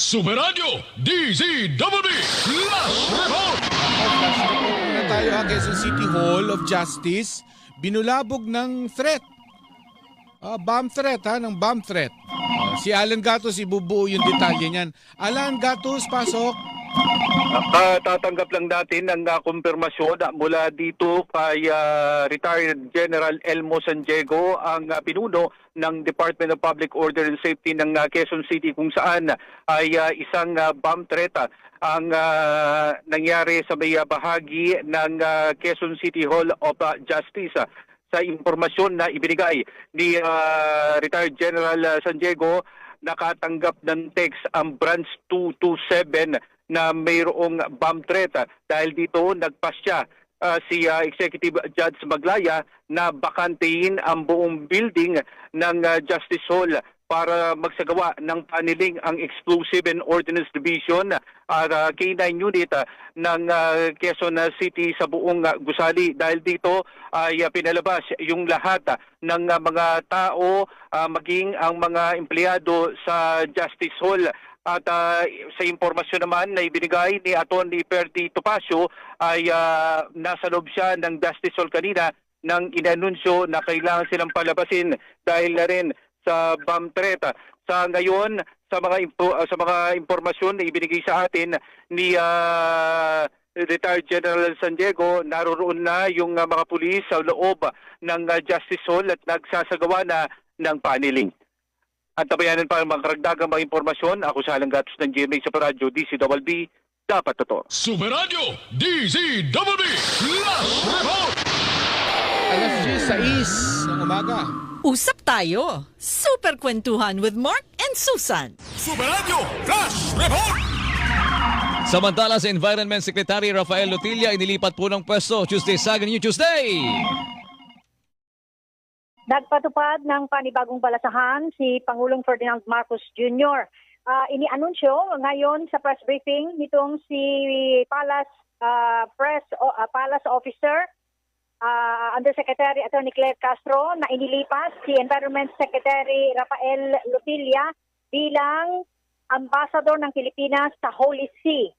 Superradio DZWB Last Report! Na tayo ha, Quezon City Hall of Justice, binulabog ng threat. Bomb threat ha, ng bomb threat. Si Alan Gatos, ibubuo yung detalye niyan. Alan Gatos, pasok. Tatanggap lang natin ang kumpirmasyon mula dito kay retired General Elmo Sandiego, ang pinuno ng Department of Public Order and Safety ng Quezon City, kung saan ay isang bomb threat ang nangyari sa may bahagi ng Quezon City Hall of Justice. Sa impormasyon na ibinigay ni retired General Sandiego, nakatanggap ng text ang Branch 227 na mayroong bomb threat. Dahil dito nagpasya si Executive Judge Maglaya na bakantehin ang buong building ng Justice Hall para magsagawa ng paneling ang Explosive and Ordnance Division at K9 unit ng Quezon City sa buong gusali. Dahil dito ay pinalabas yung lahat ng mga tao, maging ang mga empleyado sa Justice Hall. At sa impormasyon naman na ibinigay ni Atty. Perdi Topacio ay nasa loob siya ng Justice Hall kanina nang inanunsyo na kailangan silang palabasin dahil na rin sa bomb threat. Sa ngayon, sa mga impormasyon na ibinigay sa atin ni retired General Sandiego, naroroon na yung mga pulis sa loob ng Justice Hall at nagsasagawa na ng paneling. At tabayanan pa ang mga karagdagang mga impormasyon. Ako sa Alan Gatos ng GMA Superradio DZWB, dapat totoo. Superradio DZWB Last Report! Alas 6 ng umaga. Usap tayo. Super Kwentuhan with Mark and Susan. Superradio Flash Report! Samantala sa Environment Secretary Rafael Lutilla, inilipat po ng pwesto Tuesday sa New Tuesday. Nagpatupad ng panibagong balasahan si Pangulong Ferdinand Marcos Jr. Inianunsyo ngayon sa press briefing nitong si Palace Officer Undersecretary Attorney Claire Castro na inilipas si Environment Secretary Rafael Lutilla bilang ambassador ng Pilipinas sa Holy See.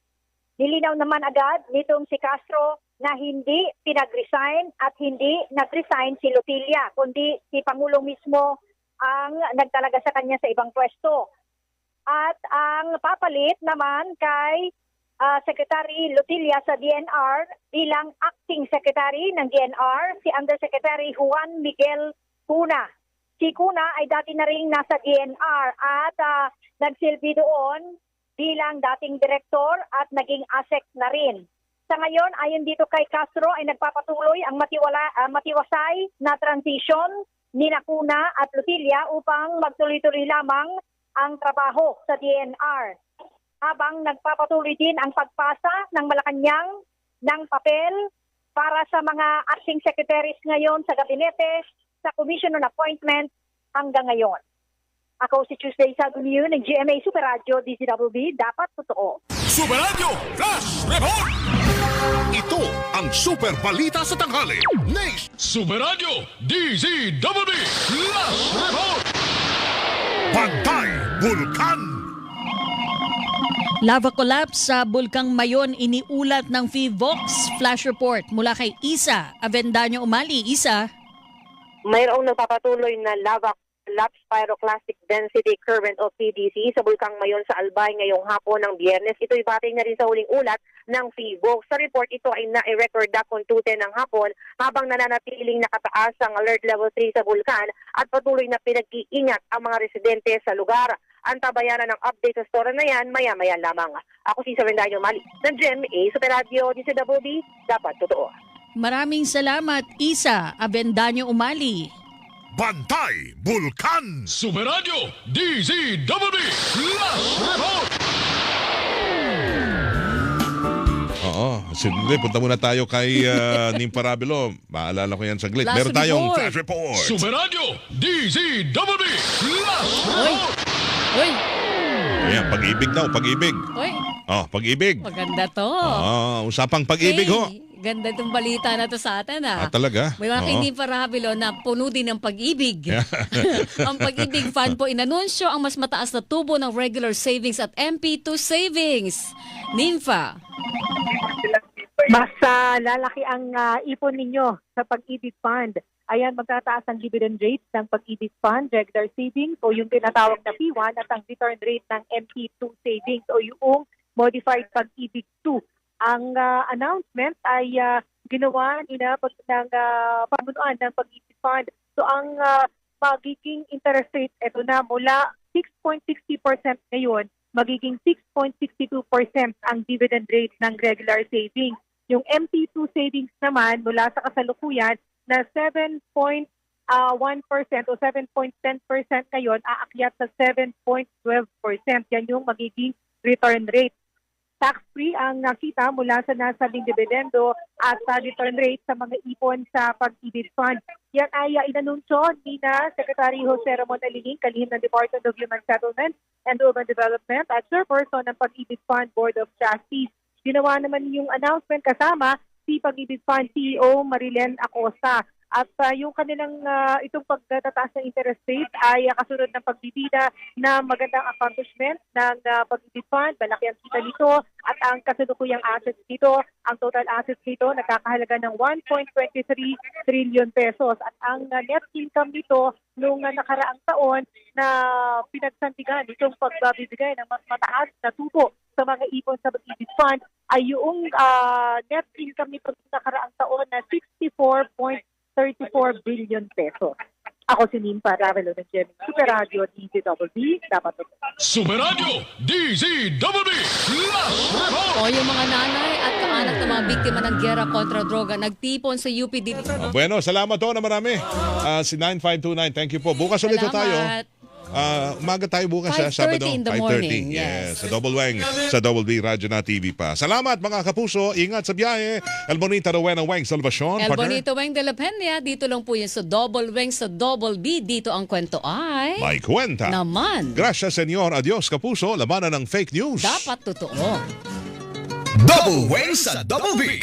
Nilinaw naman agad nitong si Castro na hindi pinag-resign at hindi nag-resign si Lutilla, kundi si Pangulong mismo ang nagtalaga sa kanya sa ibang pwesto. At ang papalit naman kay Secretary Lutilla sa DNR bilang acting secretary ng DNR, si Undersecretary Juan Miguel Cuna. Si Cuna ay dati na rin nasa DNR at nagsilbi doon bilang dating direktor at naging ASEC na rin. Sa ngayon, ayon dito kay Castro, ay nagpapatuloy ang matiwasay na transition ni Cuna at Lutilla upang magtuloy-tuloy lamang ang trabaho sa DNR. Habang nagpapatuloy din ang pagpasa ng Malacanang ng papel para sa mga acting secretaries ngayon sa gabinete, sa Commission on Appointment hanggang ngayon. Ako si Tuesday Sagunyo ng GMA Superradio DZWB, dapat totoo. Superradio Flash Report! Ito ang Super Balita sa Tanghali. Nation Superradio DZWB Last Report! Bantay Bulkan. Lava collapse sa Bulkang Mayon iniulat ng PHIVOX Flash Report mula kay Isa Avendaño Umali. Isa. Mayroong nagpapatuloy na lava collapse pyroclastic density current o PDC sa Bulkang Mayon sa Albay ngayong hapon ng Biyernes. Ito'y batay na rin sa huling ulat ng PHIVOX. Sa report ito ay na-record na kung 2:10 ng hapon habang nananatiling nakataas ang alert level 3 sa bulkan at patuloy na pinag-iingat ang mga residente sa lugar. Antabayanan ng update sa story na yan maya-maya lamang. Ako si Savendaño Mali ng GMA Superradio DZWB, dapat totoo. Maraming salamat, Isa Avendaño Umali. Bantay Bulkan. Superradio DZWB Last Report! Oo, sige, punta muna tayo kay Nim Parabelo. Maalala ko yan saglit. Flash Meron tayong report. Flash Report. Superradio DZWB Last Report! Uy! Ayan, pag-ibig daw, pag-ibig. Uy! Oh, pag-ibig. Maganda to. Usapang pag-ibig ho. Ganda itong balita na to sa atin Talaga? May mga Oo. hindi parabilo na puno din ng pag-ibig. Ang Pag-ibig Fund po inanunsyo ang mas mataas na tubo ng regular savings at MP2 savings. Nympha. Mas lalaki ang ipon ninyo sa Pag-ibig Fund. Ayan, magtataas ang dividend rate ng Pag-ibig Fund, regular savings o yung tinatawag na P1 at ang return rate ng MP2 savings o yung modified Pag-ibig 2. Ang announcement ay ginawa ng pamunuan ng Pag-ibig Fund. So ang magiging interest rate, ito na mula 6.60% ngayon, magiging 6.62% ang dividend rate ng regular savings. Yung MP2 savings naman mula sa kasalukuyan na 7.1% o 7.10% ngayon, aakyat sa 7.12%. Yan yung magiging return rate. Tax-free ang nakita mula sa nasabing dividendo at sa return rate sa mga ipon sa Pag-ibig Fund. Yan ay inanunsyo ni na Secretary Jose Ramon Aliling, kalihim ng Department of Human Settlement and Urban Development at chairperson ng Pag-ibig Fund Board of Trustees. Ginawa naman yung announcement kasama si Pag-ibig Fund CEO Marilen Acosta. At yung kanilang itong pagtataas ng interest rate ay kasunod ng pagbibida na magandang accomplishment ng Pag-ibig Fund. Malaki ang kita nito at ang kasalukuyang assets nito, ang total assets nito nakakahalaga ng 1.23 trillion pesos. At ang net income nito noong nakaraang taon na pinagsandigan itong pagbibigay ng mas mataas na tubo sa mga ipon sa Pag-ibig Fund ay yung net income nito nakaraang taon na 64.34 billion pesos. Ako si Nympha Ravelo ng Gemini Super Radio DZWB. Dapat Super Radio DZWB Last Report. O yung mga nanay at kaanak ng mga biktima ng gera kontra droga nagtipon sa UPD. Bueno, salamat na marami. Si 9529, thank you po. Bukas ulit na tayo. Umaga tayo bukas 5:30 Sabado. in the morning, yes. Sa Double Wang, sa Double B Radio na TV pa. Salamat mga kapuso. Ingat sa biyahe. El Bonita Rowena Wang Salvacion. El partner. Bonito Weng de la Peña, dito lang po yan sa Double Weng sa Double B. Dito ang kwento ay May kwenta. naman. Gracias, senyor. Adios, kapuso. Labanan ng fake news. Dapat totoo. Double Wang sa Double B.